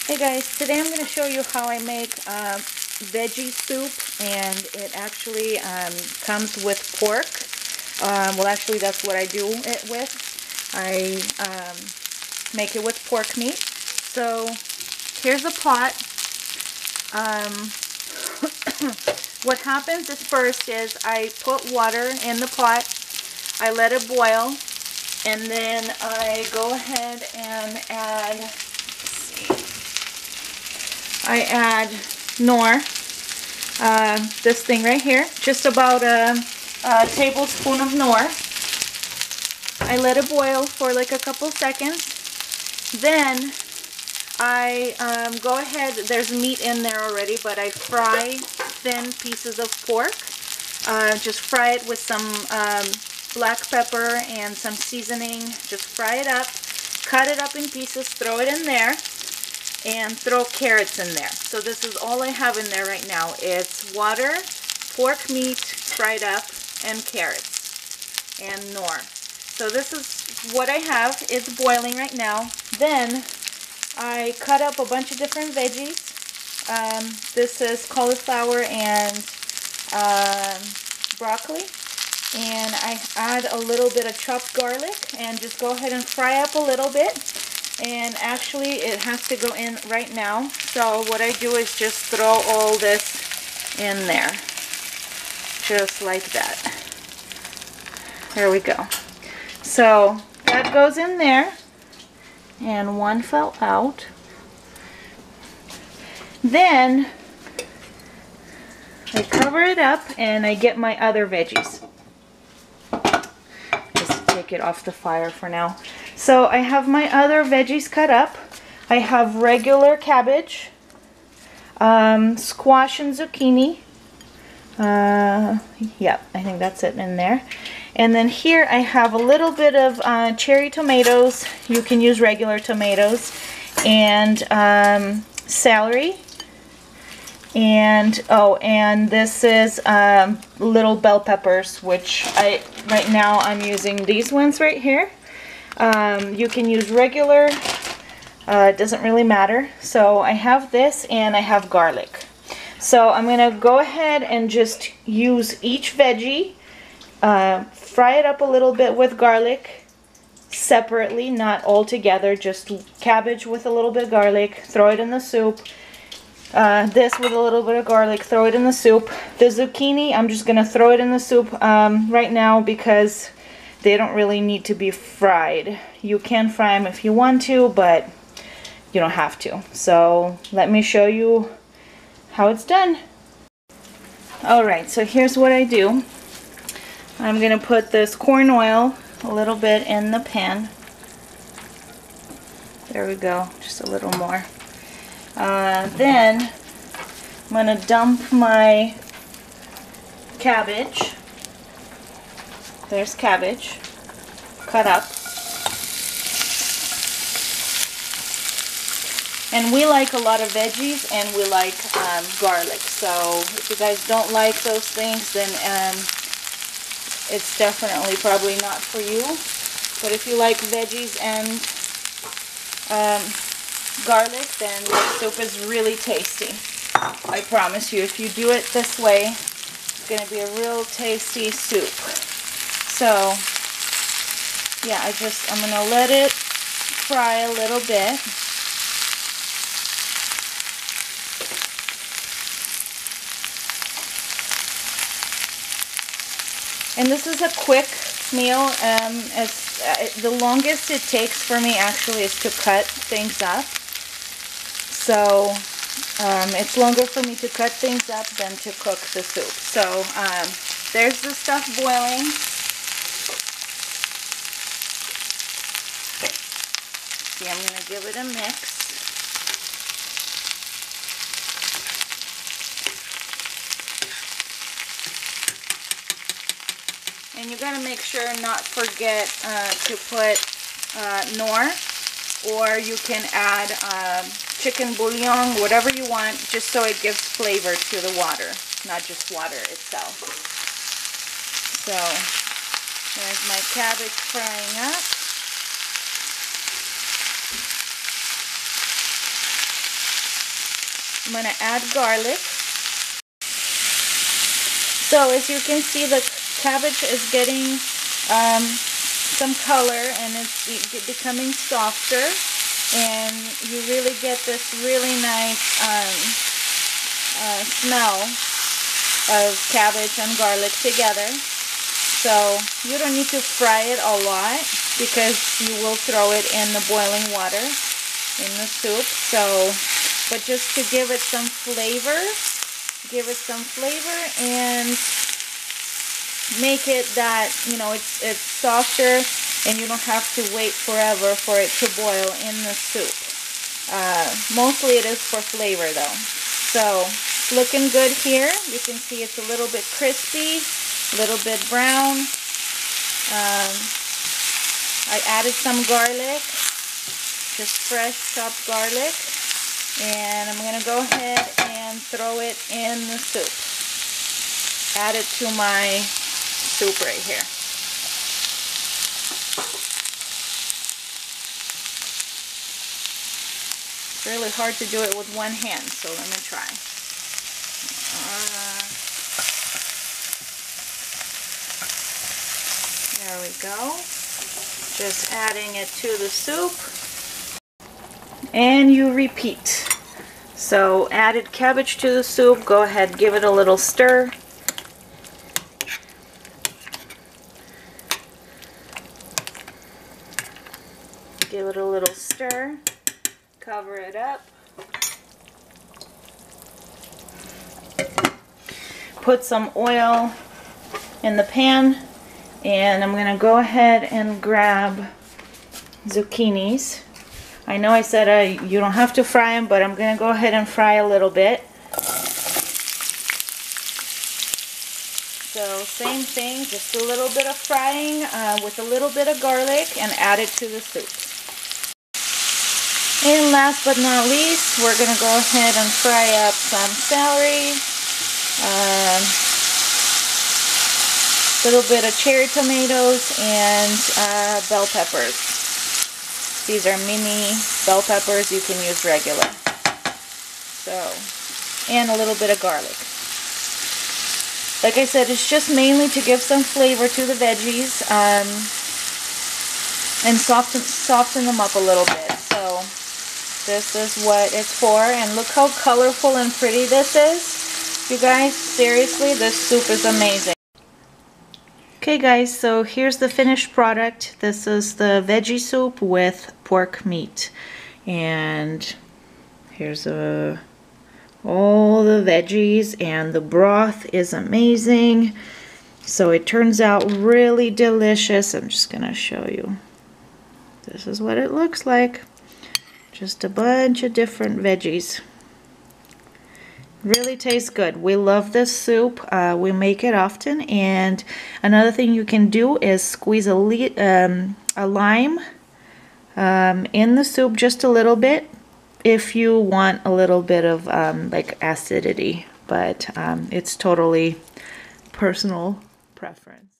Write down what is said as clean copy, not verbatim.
Hey guys, today I'm going to show you how I make veggie soup, and it actually comes with pork. Well, actually that's what I do it with. I make it with pork meat. So here's a pot. What happens is first is I put water in the pot, I let it boil, and then I go ahead and add knorr, this thing right here, just about a tablespoon of knorr. I let it boil for like a couple seconds. Then I go ahead, there's meat in there already, but I fry thin pieces of pork. Just fry it with some black pepper and some seasoning. Just fry it up, cut it up in pieces, throw it in there, and throw carrots in there. So this is all I have in there right now. It's water, pork meat fried up, and carrots and knorr. So this is what I have. It's boiling right now. Then I cut up a bunch of different veggies. This is cauliflower and broccoli. And I add a little bit of chopped garlic and just go ahead and fry up a little bit. And actually it has to go in right now. So what I do is just throw all this in there. Just like that. There we go. So that goes in there. And one fell out. Then I cover it up and I get my other veggies. Just take it off the fire for now. So I have my other veggies cut up. I have regular cabbage, squash and zucchini. Yep, I think that's it in there. And then here I have a little bit of cherry tomatoes. You can use regular tomatoes. And celery. And and this is little bell peppers, which right now I'm using these ones right here. You can use regular, it doesn't really matter. So I have this and I have garlic. So I'm going to go ahead and just use each veggie, fry it up a little bit with garlic separately, not all together, just cabbage with a little bit of garlic, throw it in the soup. This with a little bit of garlic, throw it in the soup. The zucchini, I'm just going to throw it in the soup right now because they don't really need to be fried. You can fry them if you want to, but you don't have to. So let me show you how it's done. Alright, so here's what I do. I'm going to put this corn oil a little bit in the pan. There we go, just a little more. Then I'm going to dump my cabbage. There's cabbage cut up. And we like a lot of veggies and we like garlic. So if you guys don't like those things, then it's definitely probably not for you. But if you like veggies and garlic, then this soup is really tasty. I promise you, if you do it this way, it's going to be a real tasty soup. So yeah, I'm going to let it fry a little bit. And this is a quick meal. The longest it takes for me actually is to cut things up. So it's longer for me to cut things up than to cook the soup. So there's the stuff boiling. See, I'm going to give it a mix. And you got to make sure not forget to put knorr, or you can add chicken bouillon, whatever you want, just so it gives flavor to the water, not just water itself. So there's my cabbage frying up. I'm gonna add garlic. So as you can see, the cabbage is getting some color and it's becoming softer, and you really get this really nice smell of cabbage and garlic together. So you don't need to fry it a lot because you will throw it in the boiling water in the soup. So, but just to give it some flavor, and make it that, you know, it's softer, and you don't have to wait forever for it to boil in the soup. Mostly it is for flavor though. So it's looking good here. You can see it's a little bit crispy, a little bit brown. I added some garlic, just fresh chopped garlic, and I'm gonna go ahead and throw it in the soup. Add it to my soup right here. It's really hard to do it with one hand, so let me try. There we go. Just adding it to the soup. And you repeat. So added cabbage to the soup. Go ahead, give it a little stir. Give it a little stir. Cover it up. Put some oil in the pan, and I'm going to go ahead and grab zucchinis. I know I said you don't have to fry them, but I'm going to go ahead and fry a little bit. So same thing, just a little bit of frying with a little bit of garlic, and add it to the soup. And last but not least, we're going to go ahead and fry up some celery, a little bit of cherry tomatoes, and bell peppers. These are mini bell peppers. You can use regular. So, and a little bit of garlic. Like I said, it's just mainly to give some flavor to the veggies and soften them up a little bit. So this is what it's for, and look how colorful and pretty this is. You guys, seriously, this soup is amazing. Okay guys, so here's the finished product. This is the veggie soup with pork meat, and here's all the veggies, and the broth is amazing. So it turns out really delicious. I'm just gonna show you. This is what it looks like. Just a bunch of different veggies. Really tastes good. We love this soup. We make it often. And another thing you can do is squeeze a lime in the soup, just a little bit, if you want a little bit of like acidity. But it's totally personal preference.